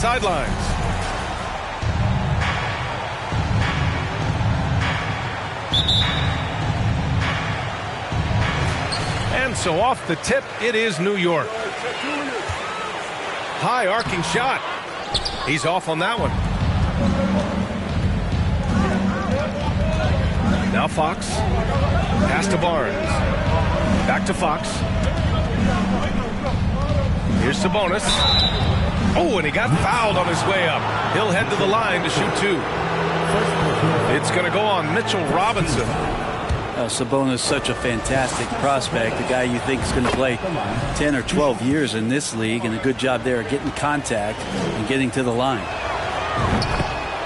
Sidelines. And so off the tip, it is New York. High arcing shot. He's off on that one. Now Fox. Pass to Barnes. Back to Fox. Here's Sabonis. Oh, and he got fouled on his way up. He'll head to the line to shoot two. It's going to go on Mitchell Robinson. Sabonis, such a fantastic prospect, a guy you think is going to play 10 or 12 years in this league, and a good job there at getting contact and getting to the line.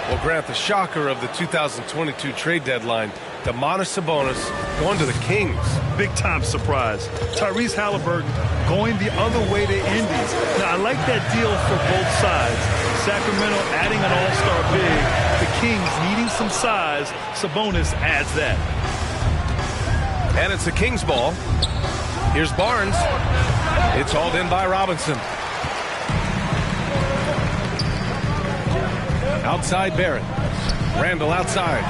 Well, Grant, the shocker of the 2022 trade deadline, Domantas Sabonis going to the Kings. Big-time surprise. Tyrese Halliburton going the other way to Indies. Now, I like that deal for both sides. Sacramento adding an all-star big. The Kings needing some size. Sabonis adds that. And it's the Kings ball. Here's Barnes. It's hauled in by Robinson. Outside Barrett. Randall outside.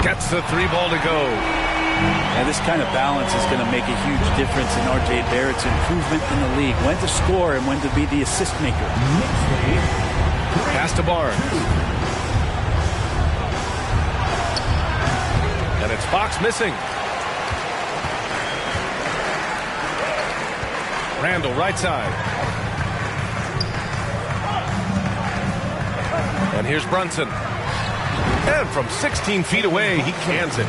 Gets the three ball to go. And this kind of balance is going to make a huge difference in R.J. Barrett's improvement in the league. When to score and when to be the assist maker. Pass to Barnes. And it's Fox missing. Randall right side. And here's Brunson. And from 16 feet away, he cans it.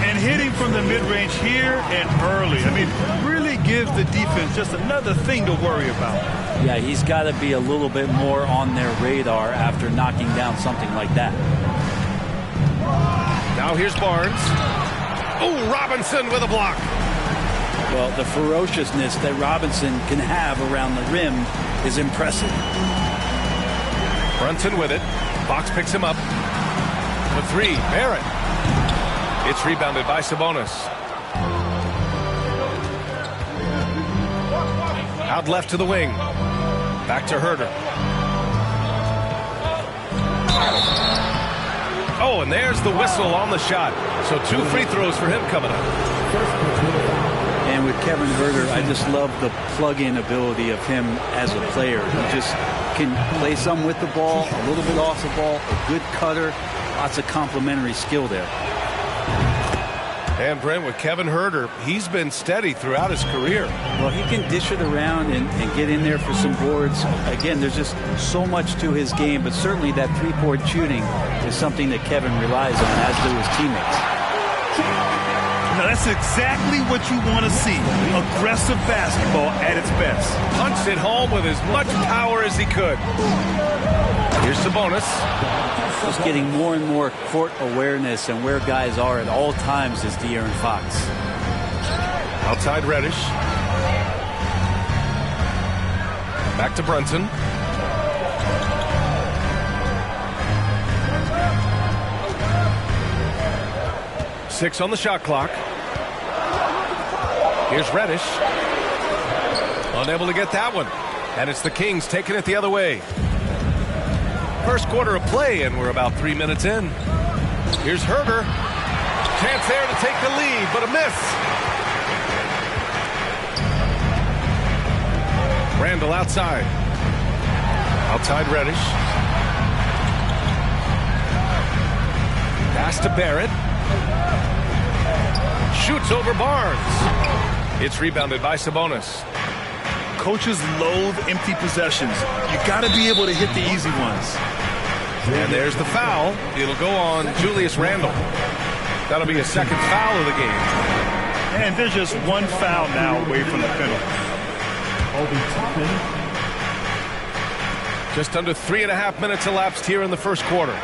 And hitting from the mid-range here and early. I mean, really gives the defense just another thing to worry about. Yeah, he's got to be a little bit more on their radar after knocking down something like that. Now here's Barnes. Oh, Robinson with a block. Well, the ferociousness that Robinson can have around the rim is impressive. Brunson with it. Fox picks him up. The three, Barrett. It's rebounded by Sabonis. Out left to the wing. Back to Herter. Oh, and there's the whistle on the shot. So 2 free throws for him coming up. And with Kevin Herter, I just love the plug-in ability of him as a player. He just can play some with the ball, a little bit off the ball, a good cutter, lots of complementary skill there. And Brent, with Kevin Herter, he's been steady throughout his career. Well, he can dish it around and get in there for some boards. Again, there's just so much to his game, but certainly that three-point shooting is something that Kevin relies on, as do his teammates. Now, that's exactly what you want to see. Aggressive basketball at its best. Punched it home with as much power as he could. Here's Sabonis. Just getting more and more court awareness and where guys are at all times is De'Aaron Fox. Outside Reddish. Back to Brunson. Six on the shot clock. Here's Reddish. Unable to get that one. And it's the Kings taking it the other way. First quarter of play, and we're about 3 minutes in. Here's Herter. Chance there to take the lead, but a miss. Randall outside. Outside Reddish. Pass to Barrett. Shoots over Barnes. It's rebounded by Sabonis. Coaches loathe empty possessions. You got to be able to hit the easy ones. And there's the foul. It'll go on Julius Randle. That'll be a second foul of the game. And there's just one foul now away from the penalty. Just under 3.5 minutes elapsed here in the first quarter.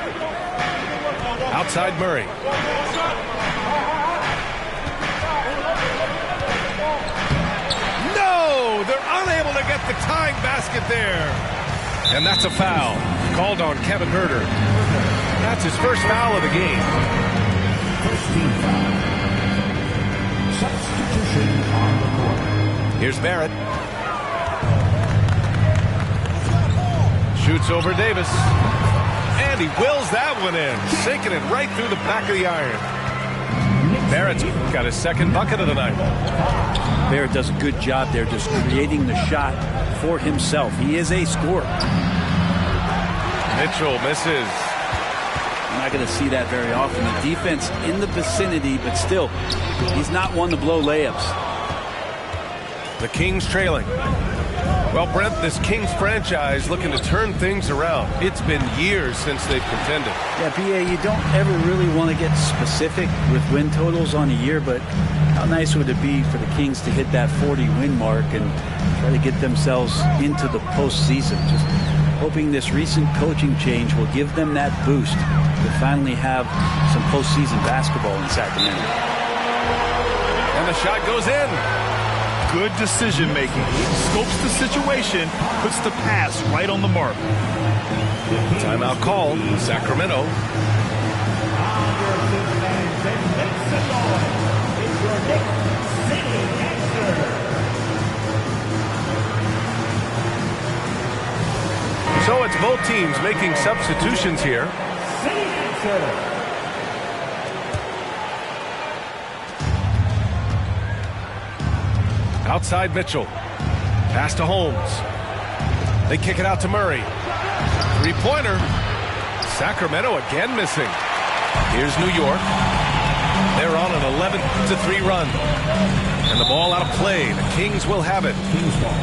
Outside Murray. No! They're unable to get the tying basket there. And that's a foul. Called on Kevin Herter. That's his first foul of the game. Substitution on the court. Here's Barrett. Shoots over Davis. And he wills that one in, sinking it right through the back of the iron. Barrett's got his second bucket of the night. Barrett does a good job there just creating the shot for himself. He is a scorer. Mitchell misses. You're not going to see that very often. The defense in the vicinity, but still, he's not one to blow layups. The Kings trailing. Well, Brent, this Kings franchise looking to turn things around. It's been years since they've contended. Yeah, BA, you don't ever really want to get specific with win totals on a year, but how nice would it be for the Kings to hit that 40-win mark and try to get themselves into the postseason? Just hoping this recent coaching change will give them that boost to finally have some postseason basketball in Sacramento. And the shot goes in. Good decision making. Scopes the situation, puts the pass right on the mark. Timeout called. Sacramento. So it's both teams making substitutions here. Outside Mitchell. Pass to Holmes. They kick it out to Murray. Three-pointer. Sacramento again missing. Here's New York. They're on an 11-3 run. And the ball out of play. The Kings will have it. Kings ball.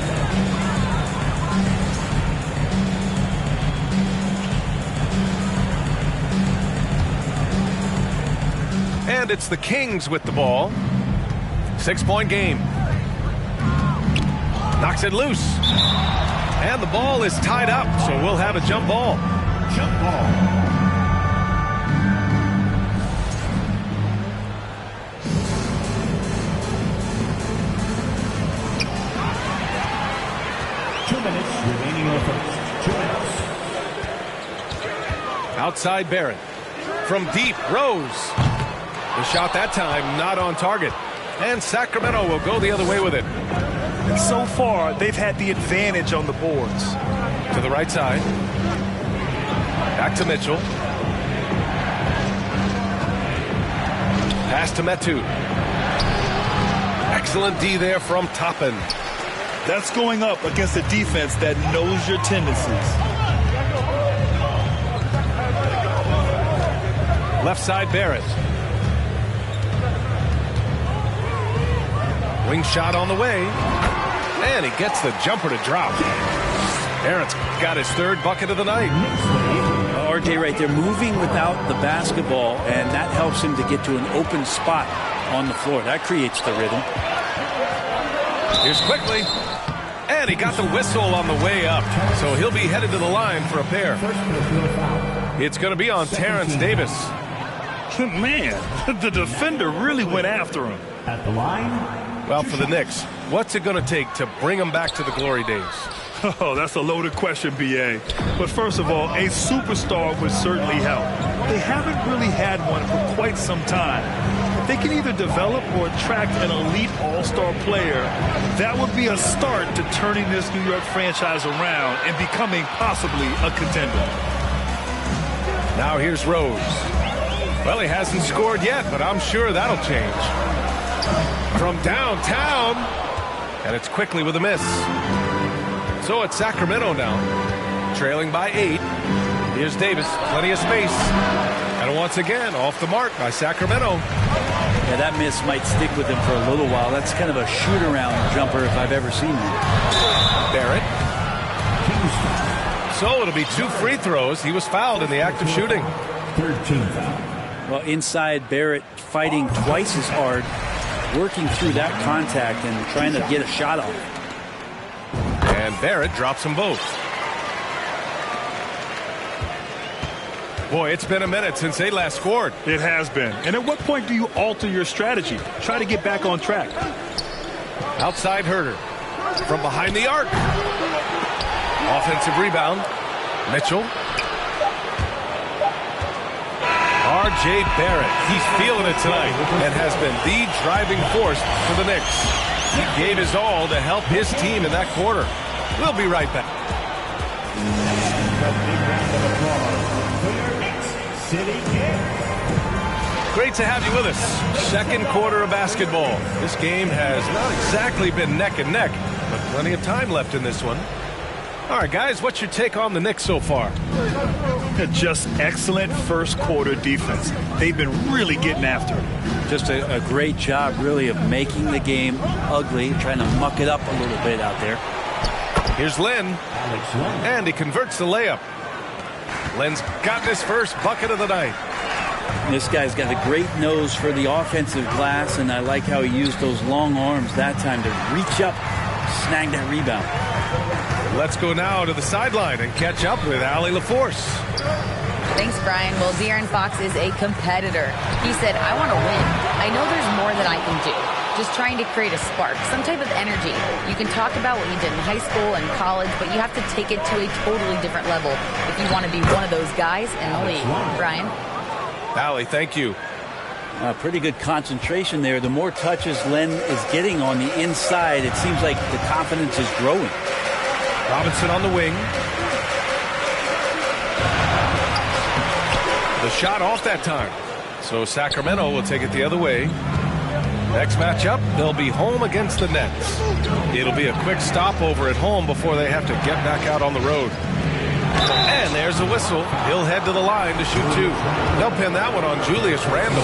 And it's the Kings with the ball. 6-point game. Knocks it loose. And the ball is tied up, so we'll have a jump ball. Jump ball. Remaining on first. 2 minutes. Outside Barrett. From deep, Rose. The shot that time not on target. And Sacramento will go the other way with it. So far, they've had the advantage on the boards. To the right side. Back to Mitchell. Pass to Metu. Excellent D there from Toppin. That's going up against a defense that knows your tendencies. Left side Barrett. Wing shot on the way. And he gets the jumper to drop. Barrett's got his third bucket of the night. RJ right there moving without the basketball, and that helps him to get to an open spot on the floor. That creates the rhythm. Here's quickly. And he got the whistle on the way up. So he'll be headed to the line for a pair. It's going to be on Terrence Davis. Man, the defender really went after him. At the line. Well, for the Knicks, what's it going to take to bring them back to the glory days? Oh, that's a loaded question, B.A. But first of all, a superstar would certainly help. They haven't really had one for quite some time. If they can either develop or attract an elite all-star player, that would be a start to turning this New York franchise around and becoming possibly a contender. Now here's Rose. Well, he hasn't scored yet, but I'm sure that'll change. From downtown, and it's quickly with a miss. So it's Sacramento now, trailing by 8. Here's Davis, plenty of space. And once again, off the mark by Sacramento. Yeah, that miss might stick with him for a little while. That's kind of a shoot-around jumper if I've ever seen one. Barrett. So it'll be 2 free throws. He was fouled in the act of shooting. 13 foul. Well, inside, Barrett fighting twice as hard, working through that contact and trying to get a shot off. And Barrett drops them both. Boy, it's been a minute since they last scored. It has been. And at what point do you alter your strategy? Try to get back on track. Outside Herter. From behind the arc. Offensive rebound. Mitchell. R.J. Barrett. He's feeling it tonight and has been the driving force for the Knicks. He gave his all to help his team in that quarter. We'll be right back. of applause for your Knicks City Knicks. Great to have you with us. Second quarter of basketball. This game has not exactly been neck and neck, but plenty of time left in this one. All right, guys, what's your take on the Knicks so far? Just excellent first quarter defense. They've been really getting after it. Just a great job, really, of making the game ugly, trying to muck it up a little bit out there. Here's Len, and he converts the layup. Len's gotten his first bucket of the night. This guy's got a great nose for the offensive glass, and I like how he used those long arms that time to reach up, snag that rebound. Let's go now to the sideline and catch up with Allie LaForce. Thanks, Brian. Well, De'Aaron Fox is a competitor. He said, I want to win. I know there's more that I can do. Just trying to create a spark, some type of energy. You can talk about what you did in high school and college, but you have to take it to a totally different level if you want to be one of those guys in the league. Brian? Allie, thank you. Pretty good concentration there. The more touches Len is getting on the inside, it seems like the confidence is growing. Robinson on the wing. The shot off that time. So Sacramento will take it the other way. Next matchup, they'll be home against the Nets. It'll be a quick stopover at home before they have to get back out on the road. And there's a whistle. He'll head to the line to shoot two. They'll pin that one on Julius Randle.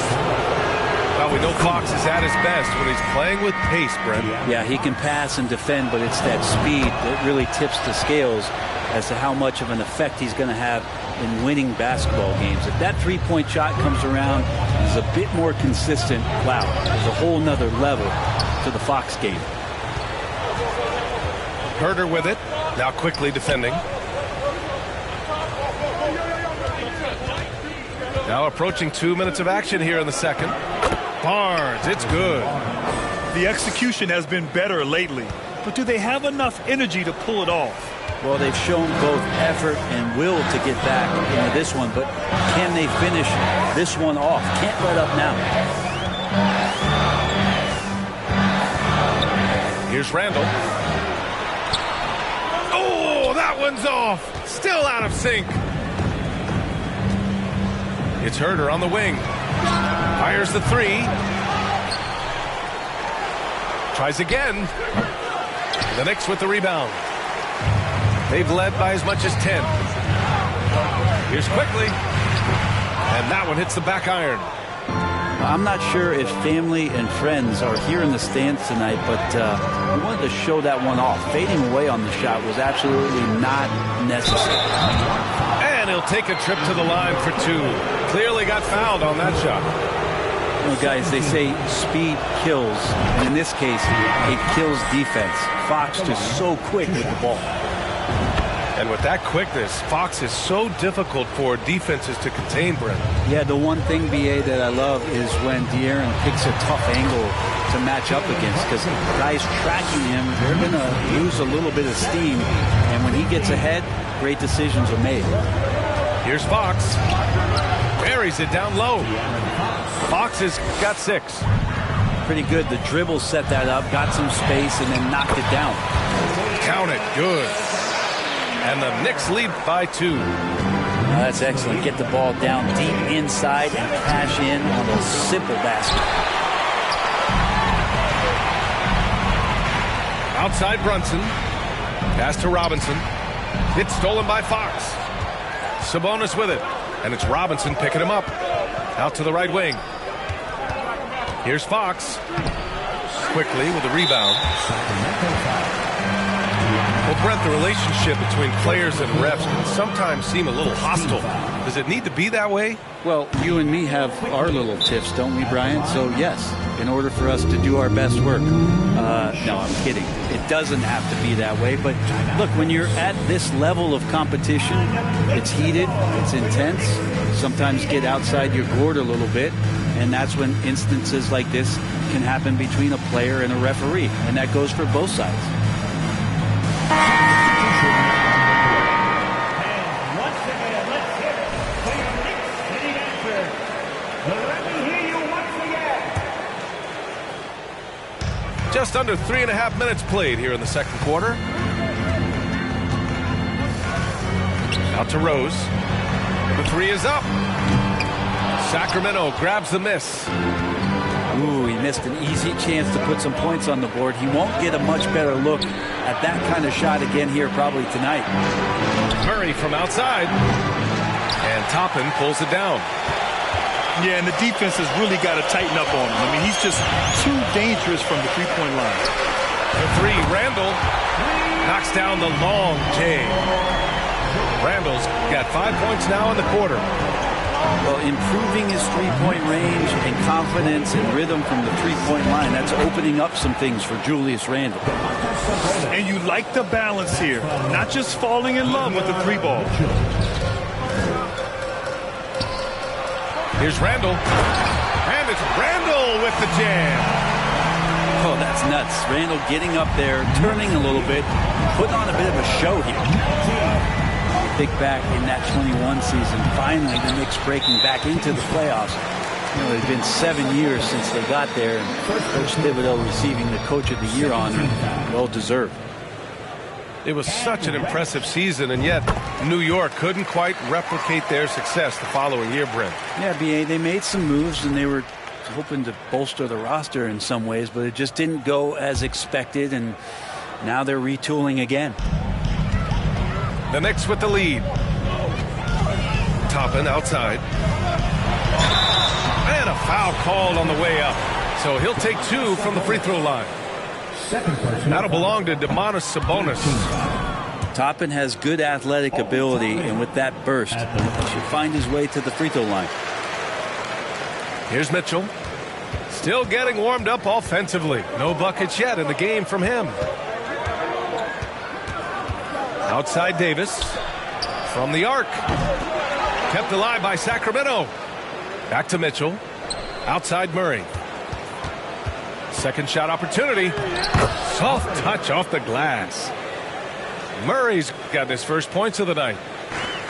Well, we know Fox is at his best when he's playing with pace, Brent. Yeah, he can pass and defend, but it's that speed that really tips the scales as to how much of an effect he's going to have in winning basketball games. If that three-point shot comes around, is a bit more consistent, wow, there's a whole nother level to the Fox game. Herder with it, now quickly defending. Now approaching 2 minutes of action here in the second. Barnes, it's good. The execution has been better lately, but do they have enough energy to pull it off? Well, they've shown both effort and will to get back into this one, but can they finish this one off? Can't let up now. Here's Randle. Oh, that one's off. Still out of sync. It's Herder on the wing. Fires the three. Tries again. The Knicks with the rebound. They've led by as much as 10. Here's quickly. And that one hits the back iron. I'm not sure if family and friends are here in the stands tonight, but we wanted to show that one off. Fading away on the shot was absolutely not necessary. And he'll take a trip to the line for two. Clearly got fouled on that shot. You know, guys, they say speed kills. And in this case, it kills defense. Fox just so quick with the ball. And with that quickness, Fox is so difficult for defenses to contain, Brent. Yeah, the one thing, B.A., that I love is when De'Aaron picks a tough angle to match up against, because guys tracking him, they're going to lose a little bit of steam. And when he gets ahead, great decisions are made. Here's Fox. Buries it down low. Fox has got 6. Pretty good. The dribble set that up, got some space, and then knocked it down. Count it. Good. And the Knicks lead by 2. That's excellent. Get the ball down deep inside and cash in on a simple basket. Outside Brunson. Pass to Robinson. It's stolen by Fox. Sabonis with it. And it's Robinson picking him up. Out to the right wing. Here's Fox. Quickly with the rebound. Well, Brent, the relationship between players and refs can sometimes seem a little hostile. Does it need to be that way? Well, you and me have our little tips, don't we, Brian? So, yes, in order for us to do our best work. No, I'm kidding. It doesn't have to be that way. But, look, when you're at this level of competition, it's heated, it's intense. Sometimes get outside your gourd a little bit. And that's when instances like this can happen between a player and a referee. And that goes for both sides. And once again, let's hear it for your Knicks City answer. Let me hear you once again. Just under 3.5 minutes played here in the second quarter. Out to Rose. The three is up. Sacramento grabs the miss. Ooh, he missed an easy chance to put some points on the board. He won't get a much better look at that kind of shot again here probably tonight. Murray from outside. And Toppin pulls it down. Yeah, and the defense has really got to tighten up on him. I mean, he's just too dangerous from the three-point line. The three, Randall knocks down the long J. Randall's got 5 points now in the quarter. Well, improving his three-point range and confidence and rhythm from the three-point line, that's opening up some things for Julius Randle. And you like the balance here, not just falling in love with the three ball. Here's Randall. And it's Randall with the jam. Oh, that's nuts. Randall getting up there, turning a little bit, putting on a bit of a show here. Think back in that 21 season, finally the Knicks breaking back into the playoffs. You know, it had been 7 years since they got there, and Coach Thibodeau receiving the Coach of the Year honor, well deserved. It was such an impressive season, and yet New York couldn't quite replicate their success the following year, Brent. Yeah, B.A., they made some moves, and they were hoping to bolster the roster in some ways, but it just didn't go as expected, and now they're retooling again. The Knicks with the lead. Toppin outside. And a foul called on the way up. So he'll take 2 from the free throw line. That'll belong to Domantas Sabonis. Toppin has good athletic ability, and with that burst, he should find his way to the free throw line. Here's Mitchell. Still getting warmed up offensively. No buckets yet in the game from him. Outside Davis from the arc. Kept alive by Sacramento. Back to Mitchell. Outside Murray. Second shot opportunity. Soft touch off the glass. Murray's got his first points of the night.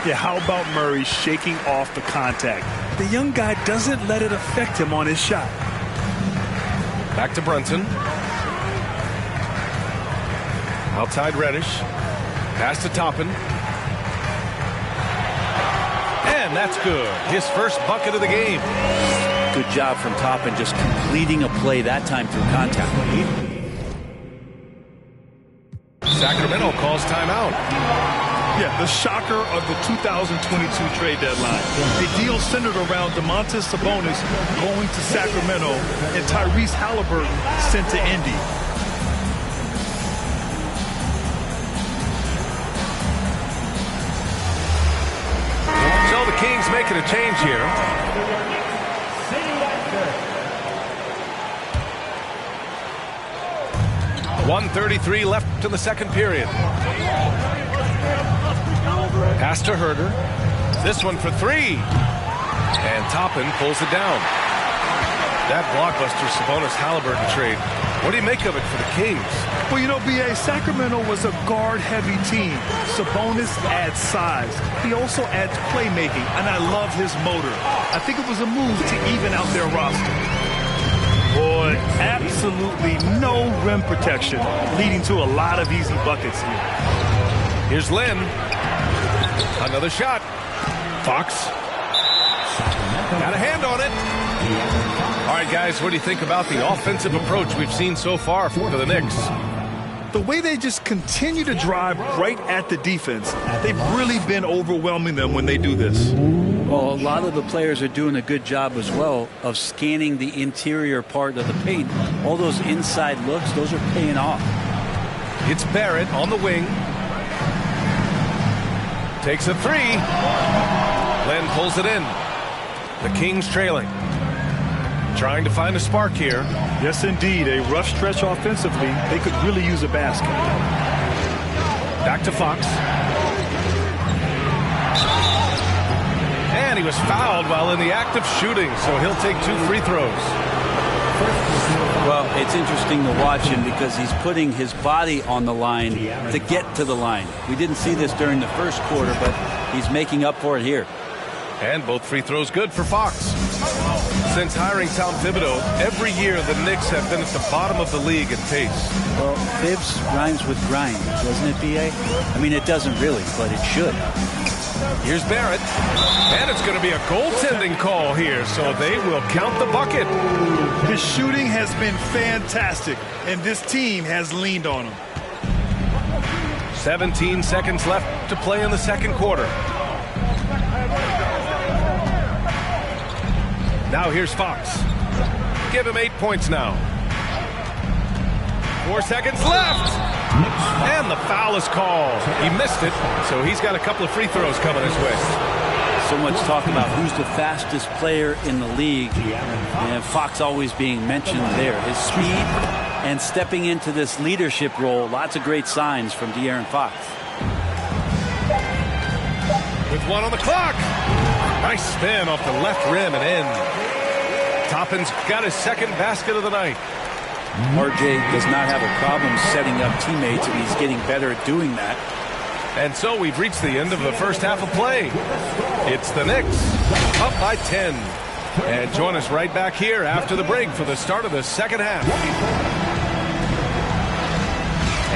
Yeah, how about Murray shaking off the contact? The young guy doesn't let it affect him on his shot. Back to Brunson. Outside Reddish. Pass to Toppin. And that's good. His first bucket of the game. Good job from Toppin, just completing a play that time through contact. Sacramento calls timeout. Yeah, the shocker of the 2022 trade deadline. A deal centered around Domantas Sabonis going to Sacramento and Tyrese Halliburton sent to Indy. So the Kings making a change here. .133 left in the second period. Pass to Herder. This one for 3. And Toppin pulls it down. That blockbuster Sabonis-Halliburton trade. What do you make of it for the Kings? Well, you know, B.A., Sacramento was a guard-heavy team. Sabonis adds size. He also adds playmaking, and I love his motor. I think it was a move to even out their roster. Boy, absolutely no rim protection, leading to a lot of easy buckets here. Here's Lynn. Another shot. Fox. Got a hand on it. All right, guys, what do you think about the offensive approach we've seen so far for the Knicks? The way they just continue to drive right at the defense, they've really been overwhelming them when they do this. Well, a lot of the players are doing a good job as well of scanning the interior part of the paint. All those inside looks, those are paying off. It's Barrett on the wing. Takes a 3. Len pulls it in. The Kings trailing. Trying to find a spark here. Yes, indeed. A rough stretch offensively. They could really use a basket. Back to Fox. And he was fouled while in the act of shooting, so he'll take 2 free throws. Well, it's interesting to watch him because he's putting his body on the line to get to the line. We didn't see this during the first quarter, but he's making up for it here. And both free throws good for Fox. Since hiring Tom Thibodeau, every year the Knicks have been at the bottom of the league in pace. Well, Fibs rhymes with grind, doesn't it, B.A.? I mean, it doesn't really, but it should. Here's Barrett. And it's going to be a goaltending call here, so they will count the bucket. His shooting has been fantastic, and this team has leaned on him. 17 seconds left to play in the second quarter. Now here's Fox. Give him 8 points now. 4 seconds left. And the foul is called. He missed it, so he's got a couple of free throws coming his way. So much talk about who's the fastest player in the league, and Fox always being mentioned there. His speed and stepping into this leadership role, lots of great signs from De'Aaron Fox. With 1 on the clock. Nice spin off the left rim and in. Toppin's got his second basket of the night. RJ does not have a problem setting up teammates, and he's getting better at doing that. And so we've reached the end of the first half of play. It's the Knicks up by 10. And join us right back here after the break for the start of the second half.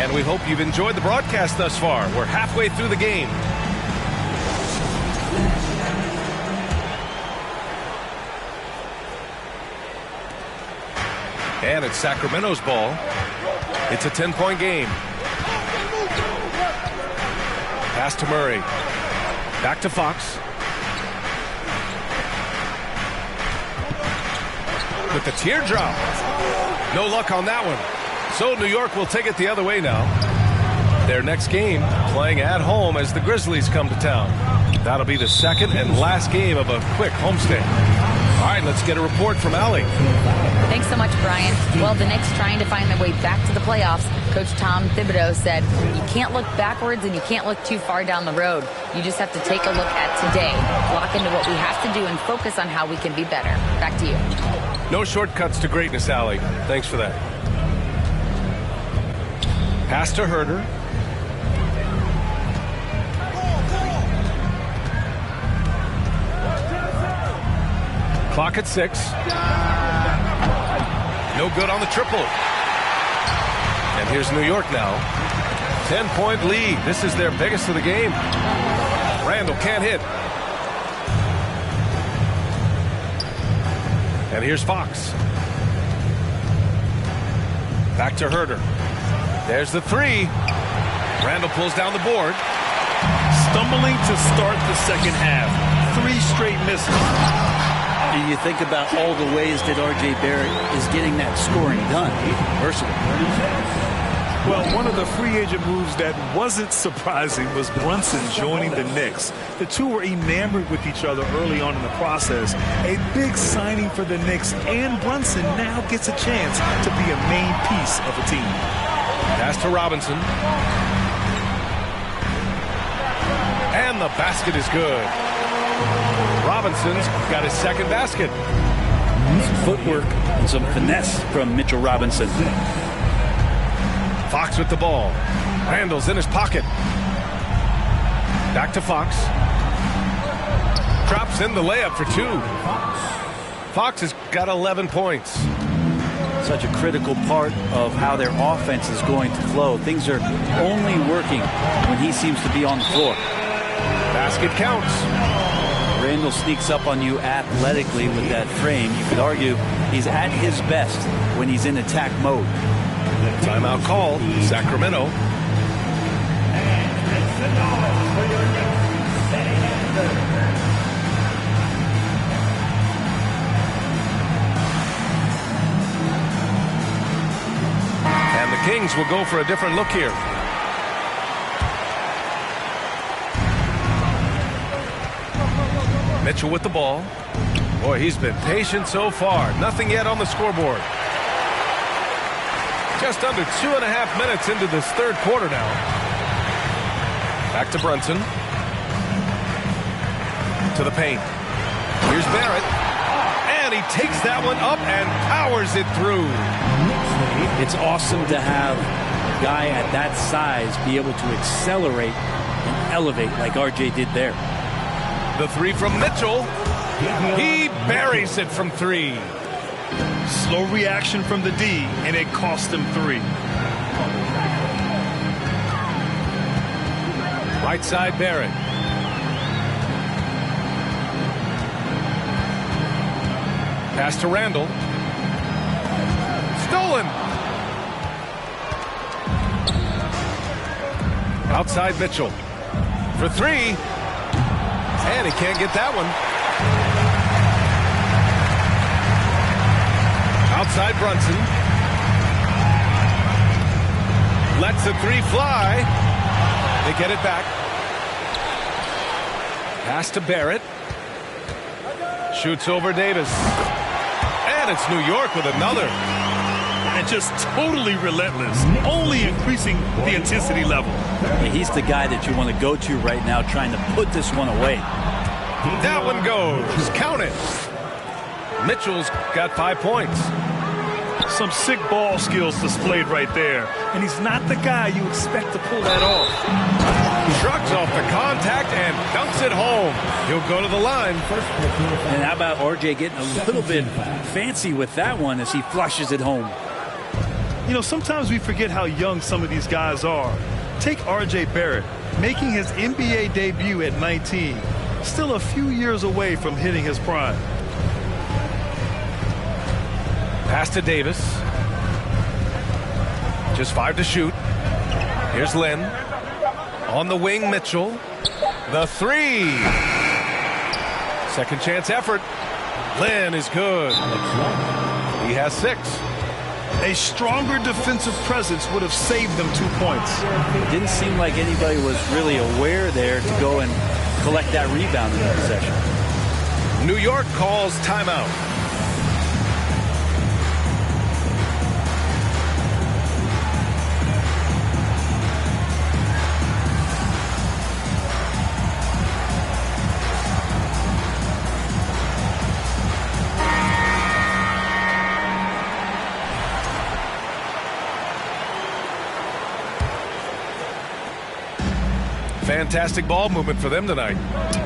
And we hope you've enjoyed the broadcast thus far. We're halfway through the game. And it's Sacramento's ball. It's a 10-point game. Pass to Murray. Back to Fox. With the teardrop. No luck on that one. So New York will take it the other way now. Their next game playing at home as the Grizzlies come to town. That'll be the second and last game of a quick homestand. All right, let's get a report from Allie. Thanks so much, Brian. Well, the Knicks trying to find their way back to the playoffs. Coach Tom Thibodeau said, you can't look backwards and you can't look too far down the road. You just have to take a look at today, lock into what we have to do, and focus on how we can be better. Back to you. No shortcuts to greatness, Allie. Thanks for that. Pass to Herder. Clock at 6. No good on the triple. And here's New York now. 10-point lead. This is their biggest of the game. Randall can't hit. And here's Fox. Back to Herder. There's the 3. Randall pulls down the board. Stumbling to start the second half. 3 straight misses. And you think about all the ways that R.J. Barrett is getting that scoring done. Versatile. Well, one of the free agent moves that wasn't surprising was Brunson joining the Knicks. The two were enamored with each other early on in the process. A big signing for the Knicks, and Brunson now gets a chance to be a main piece of a team. Pass to Robinson. And the basket is good. Robinson's got his second basket. Some footwork and some finesse from Mitchell Robinson. Fox with the ball. Randall's in his pocket. Back to Fox. Drops in the layup for 2. Fox has got 11 points. Such a critical part of how their offense is going to flow. Things are only working when he seems to be on the floor. Basket counts. Randall sneaks up on you athletically with that frame. You could argue he's at his best when he's in attack mode. Timeout call, Sacramento. And the Kings will go for a different look here. Mitchell with the ball. Boy, he's been patient so far. Nothing yet on the scoreboard. Just under 2.5 minutes into this third quarter now. Back to Brunson. To the paint. Here's Barrett. And he takes that one up and powers it through. It's awesome to have a guy at that size be able to accelerate and elevate like RJ did there. The 3 from Mitchell. He buries it from 3. Slow reaction from the D, and it cost him 3. Right side Barrett. Pass to Randall. Stolen. Outside Mitchell. For three. And he can't get that one. Outside Brunson. Lets the three fly. They get it back. Pass to Barrett. Shoots over Davis. And it's New York with another. And just totally relentless, only increasing the intensity level. He's the guy that you want to go to right now, trying to put this one away. That one goes. Count it. Mitchell's got 5 points. Some sick ball skills displayed right there. And he's not the guy you expect to pull that off. Shrugs off the contact and dunks it home. He'll go to the line. And how about RJ getting a little bit fancy with that one as he flushes it home. You know, sometimes we forget how young some of these guys are. Take RJ Barrett, making his NBA debut at 19. Still a few years away from hitting his prime. Pass to Davis. Just 5 to shoot. Here's Lynn. On the wing, Mitchell. The three. Second chance effort. Lynn is good. He has 6. A stronger defensive presence would have saved them 2 points. It didn't seem like anybody was really aware there to go and collect that rebound in the possession. New York calls timeout. Fantastic ball movement for them tonight.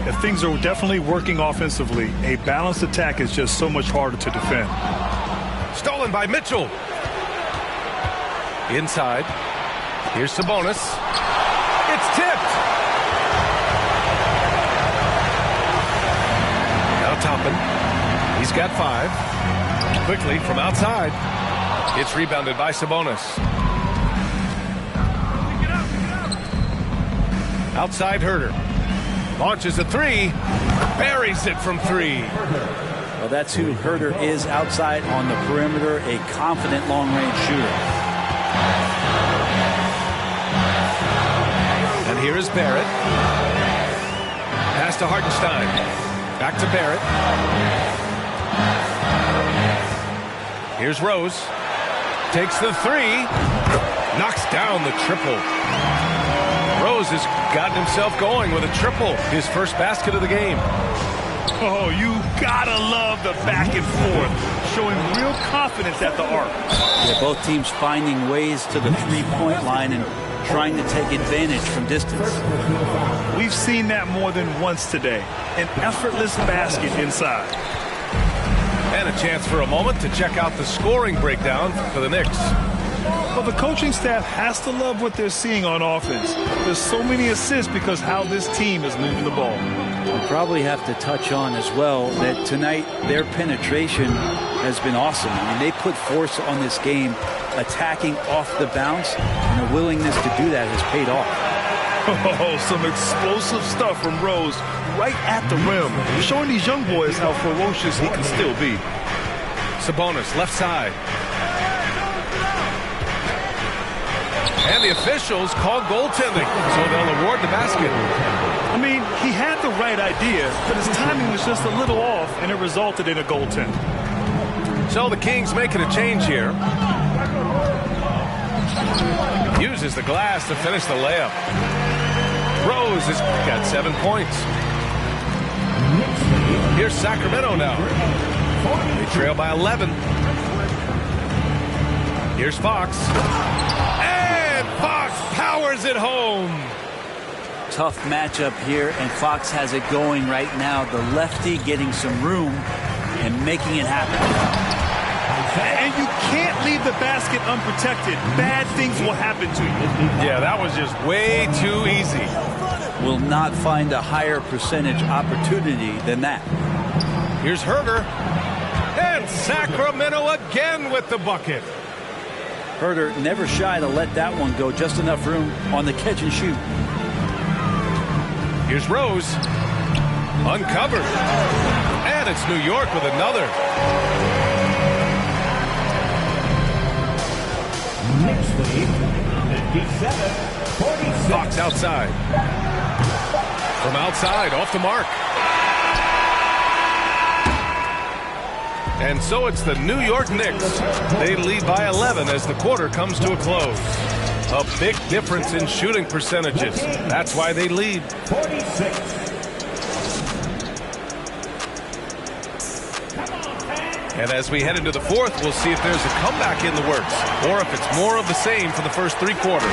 If things are definitely working offensively, a balanced attack is just so much harder to defend. Stolen by Mitchell. Inside. Here's Sabonis. It's tipped. Now Toppin. He's got 5. Quickly from outside. It's rebounded by Sabonis. Outside Herder. Launches a three. Buries it from 3. Well, that's who Herder is outside on the perimeter, a confident long-range shooter. And here is Barrett. Pass to Hartenstein. Back to Barrett. Here's Rose. Takes the 3. Knocks down the triple. Rose has gotten himself going with a triple. His first basket of the game. Oh, you gotta love the back and forth, showing real confidence at the arc. Yeah, both teams finding ways to the three-point line and trying to take advantage from distance. We've seen that more than once today. An effortless basket inside. And a chance for a moment to check out the scoring breakdown for the Knicks. Well, the coaching staff has to love what they're seeing on offense. There's so many assists because how this team is moving the ball. We'll probably have to touch on as well that tonight their penetration has been awesome. I mean, they put force on this game, attacking off the bounce, and the willingness to do that has paid off. Oh, some explosive stuff from Rose right at the rim, showing these young boys how ferocious he can still be. Sabonis, left side. And the officials call goaltending, so they'll award the basket. I mean, he had the right idea, but his timing was just a little off, and it resulted in a goaltend. So the Kings making a change here. Uses the glass to finish the layup. Rose has got 7 points. Here's Sacramento now. They trail by 11. Here's Fox. And Fox powers it home. Tough matchup here, and Fox has it going right now. The lefty getting some room and making it happen. And you can't leave the basket unprotected. Bad things will happen to you. Yeah, that was just way too easy. Will not find a higher percentage opportunity than that. Here's Herder. And Sacramento again with the bucket. Herder never shy to let that one go. Just enough room on the catch and shoot. Here's Rose. Uncovered. And it's New York with another. Knicks lead, 57-46. Fox outside. From outside, off the mark. And so it's the New York Knicks. They lead by 11 as the quarter comes to a close. A big difference in shooting percentages. That's why they lead. 46. And as we head into the fourth, we'll see if there's a comeback in the works or if it's more of the same for the first three quarters.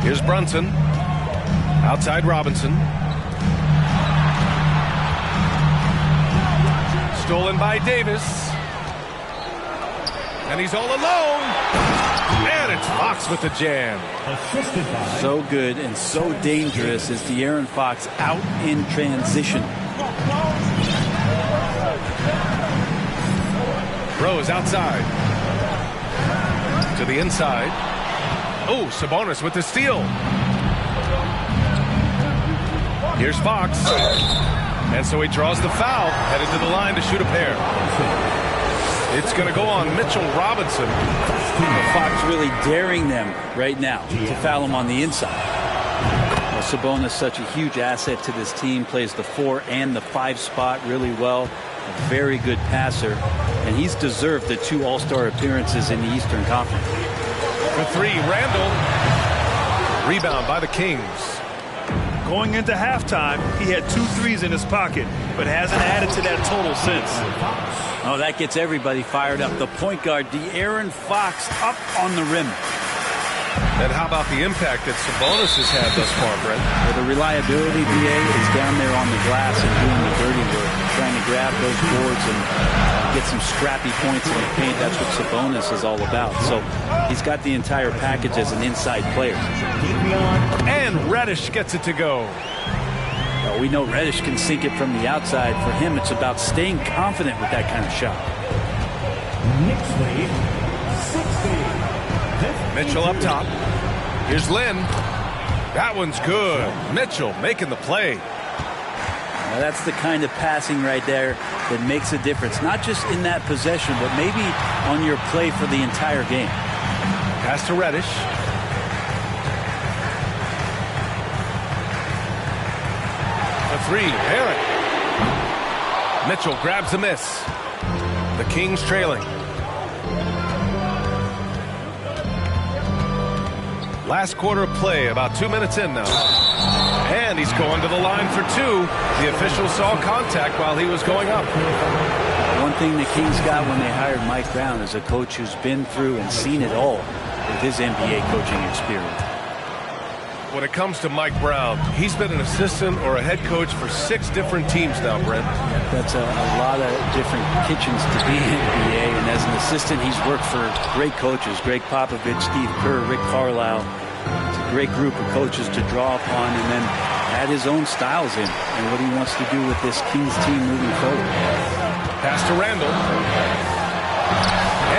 Here's Brunson. Outside Robinson. Stolen by Davis. And he's all alone. And it's Fox with the jam. So good and so dangerous is De'Aaron Fox out in transition. Rose outside. To the inside. Oh, Sabonis with the steal. Here's Fox. And so he draws the foul, headed to the line to shoot a pair. It's going to go on Mitchell Robinson. Fox really daring them right now to foul him on the inside. Well, Sabonis, such a huge asset to this team, plays the 4 and the 5 spot really well. A very good passer, and he's deserved the 2 All-Star appearances in the Eastern Conference. For 3, Randall. Rebound by the Kings. Going into halftime, he had 2 threes in his pocket, but hasn't added to that total since. Oh, that gets everybody fired up. The point guard, De'Aaron Fox, up on the rim. And how about the impact that Sabonis has had thus far, Brent? Well, the reliability, BA, is down there on the glass and doing the dirty work, trying to grab those boards and get some scrappy points in the paint. That's what Sabonis is all about. So he's got the entire package as an inside player. And Reddish gets it to go. Well, we know Reddish can sink it from the outside. For him, it's about staying confident with that kind of shot. Knicks lead, 60. Mitchell up top. Here's Lynn. That one's good. Mitchell making the play. Now that's the kind of passing right there that makes a difference. Not just in that possession, but maybe on your play for the entire game. Pass to Reddish. The 3, Barrett. Mitchell grabs a miss. The Kings trailing. Last quarter of play, about 2 minutes in now. And he's going to the line for 2. The official saw contact while he was going up. One thing the Kings got when they hired Mike Brown is a coach who's been through and seen it all with his NBA coaching experience. When it comes to Mike Brown, he's been an assistant or a head coach for 6 different teams now, Brent. That's a lot of different kitchens to be in NBA, and as an assistant, he's worked for great coaches, Greg Popovich, Steve Kerr, Rick Carlisle. It's a great group of coaches to draw upon and then add his own styles in and what he wants to do with this Kings team moving forward. Pass to Randall.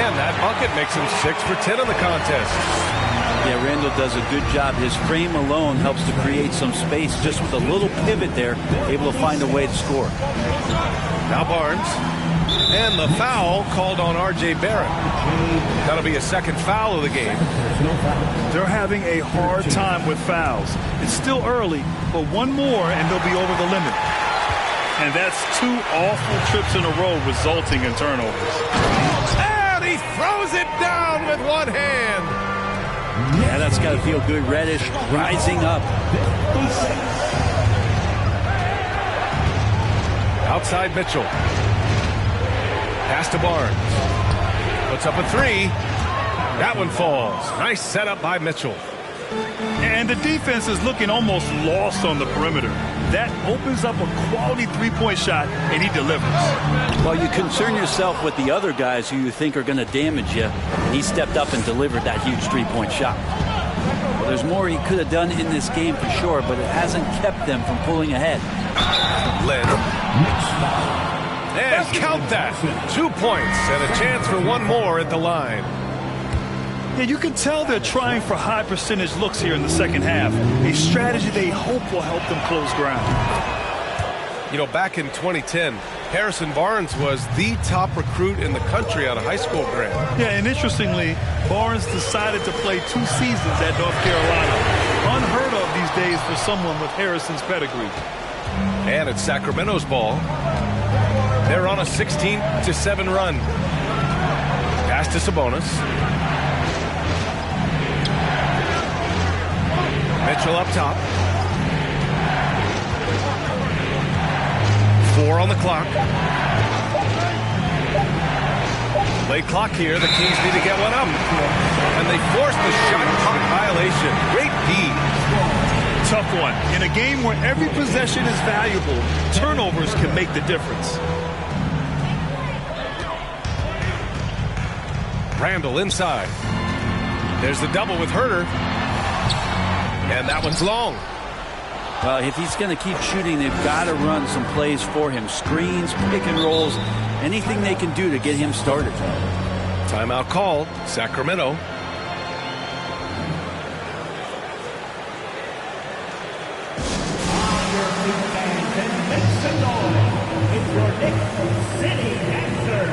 And that bucket makes him 6 for 10 in the contest. Yeah, Randall does a good job. His frame alone helps to create some space. Just with a little pivot there, able to find a way to score. Now Barnes. And the foul called on R.J. Barrett. That'll be a second foul of the game. They're having a hard time with fouls. It's still early, but one more and they'll be over the limit. And that's 2 awful trips in a row resulting in turnovers. And he throws it down with one hand. Yeah, that's got to feel good. Reddish rising up. Outside Mitchell. Pass to Barnes. Puts up a 3. That one falls. Nice setup by Mitchell. And the defense is looking almost lost on the perimeter. That opens up a quality 3-point shot, and he delivers. Well, you concern yourself with the other guys who you think are going to damage you, and he stepped up and delivered that huge 3-point shot. Well, there's more he could have done in this game for sure, but it hasn't kept them from pulling ahead. Led. And count that. 2 points and a chance for one more at the line. Yeah, you can tell they're trying for high percentage looks here in the second half. A strategy they hope will help them close ground. You know, back in 2010, Harrison Barnes was the top recruit in the country out of high school grad. Yeah, and interestingly, Barnes decided to play 2 seasons at North Carolina. Unheard of these days for someone with Harrison's pedigree. And it's Sacramento's ball. They're on a 16-7 run. Pass to Sabonis. Mitchell up top. 4 on the clock. Late clock here. The Kings need to get one up. And they force the shot clock violation. Great D. Tough one. In a game where every possession is valuable, turnovers can make the difference. Randall inside. There's the double with Herter. And that one's long. Well, if he's going to keep shooting, they've got to run some plays for him. Screens, pick and rolls, anything they can do to get him started. Timeout called. Sacramento. It's your Knicks City answer.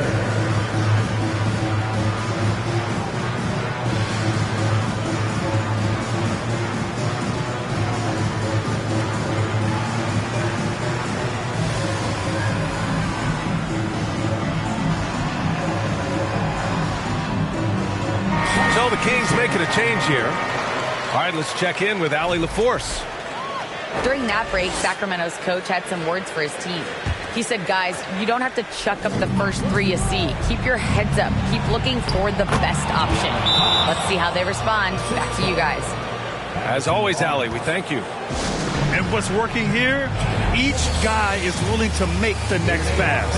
So the Kings making a change here. All right, let's check in with Allie LaForce. During that break, Sacramento's coach had some words for his team. He said, guys, you don't have to chuck up the first 3 you see. Keep your heads up. Keep looking for the best option. Let's see how they respond. Back to you guys. As always, Allie, we thank you. And what's working here? Each guy is willing to make the next pass.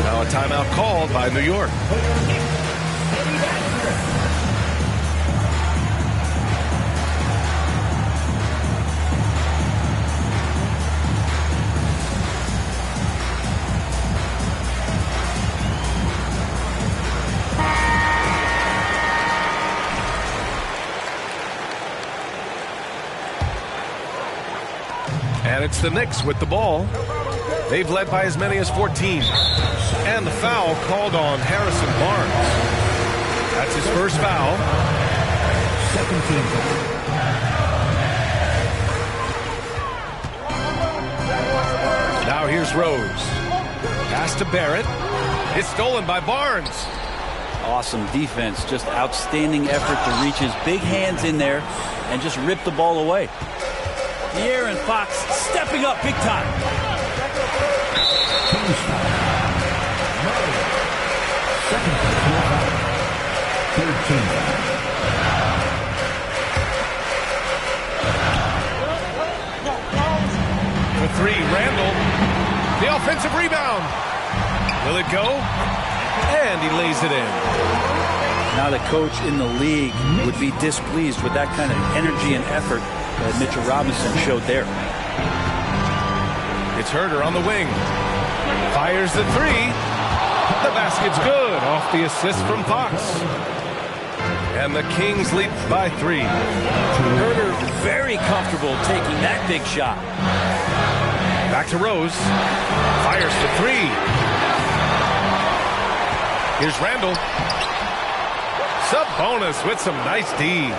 Now a timeout called by New York. And it's the Knicks with the ball. They've led by as many as 14. And the foul called on Harrison Barnes. That's his first foul. Second team. Now here's Rose. Pass to Barrett. It's stolen by Barnes. Awesome defense. Just outstanding effort to reach his big hands in there and just rip the ball away. De'Aaron Fox stepping up big time. Second third team. For 3, Randall. The offensive rebound. Will it go? And he lays it in. Now the coach in the league would be displeased with that kind of energy and effort that Mitchell Robinson showed there. It's Herter on the wing. Fires the 3. The basket's good off the assist from Fox. And the Kings lead by 3. Herter very comfortable taking that big shot. Back to Rose. Fires for 3. Here's Randall. Sabonis with some nice D.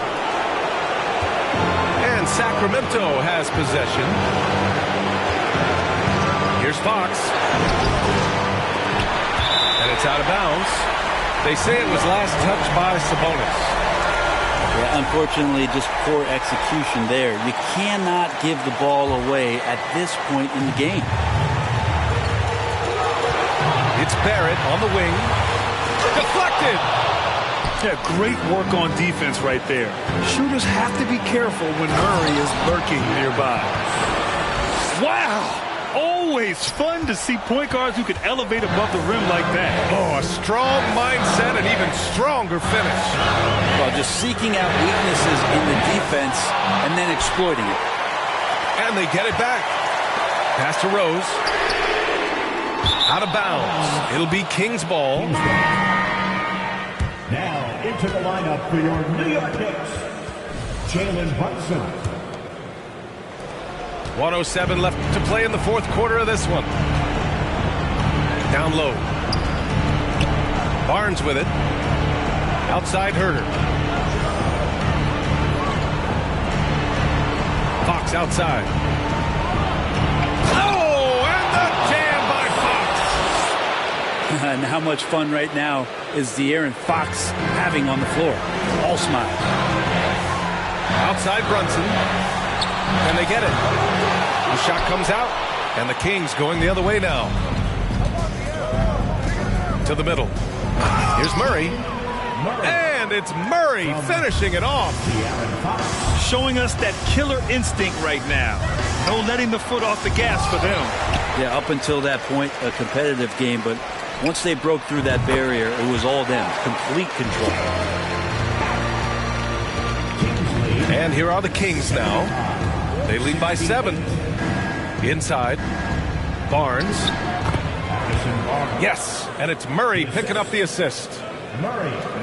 And Sacramento has possession. Here's Fox. And it's out of bounds. They say it was last touched by Sabonis. Yeah, unfortunately, just poor execution there. You cannot give the ball away at this point in the game. It's Barrett on the wing. Deflected. Yeah, great work on defense right there. Shooters have to be careful when Murray is lurking nearby. Wow! Always fun to see point guards who can elevate above the rim like that. Oh, a strong mindset and even stronger finish. Well, just just seeking out weaknesses in the defense and then exploiting it. And they get it back. Pass to Rose. Out of bounds. It'll be Kings ball. Now into the lineup for your New York Knicks, Jalen Brunson. 1:07 left to play in the fourth quarter of this one. Down low. Barnes with it. Outside Herder. Fox outside. Oh, and the jam by Fox. And how much fun right now is De'Aaron Fox having on the floor? All smiles. Outside Brunson. And they get it. The shot comes out. And the Kings going the other way now. To the middle. Here's Murray. And it's Murray finishing it off. Showing us that killer instinct right now. No letting the foot off the gas for them. Yeah, up until that point, a competitive game, but once they broke through that barrier, it was all them. Complete control. And here are the Kings now. They lead by 7. Inside. Barnes. Yes, and it's Murray picking up the assist.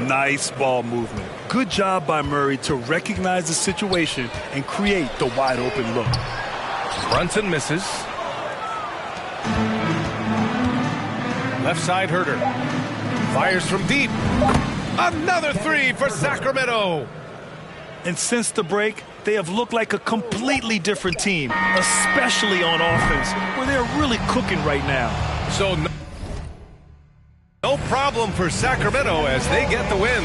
Nice ball movement. Good job by Murray to recognize the situation and create the wide open look. Brunson misses. Left side Herder. Fires from deep. Another 3 for Sacramento. And since the break, they have looked like a completely different team, especially on offense, where they're really cooking right now. So no problem for Sacramento as they get the win.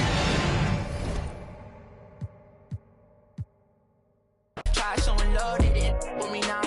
Try showing love, they didn't with me now.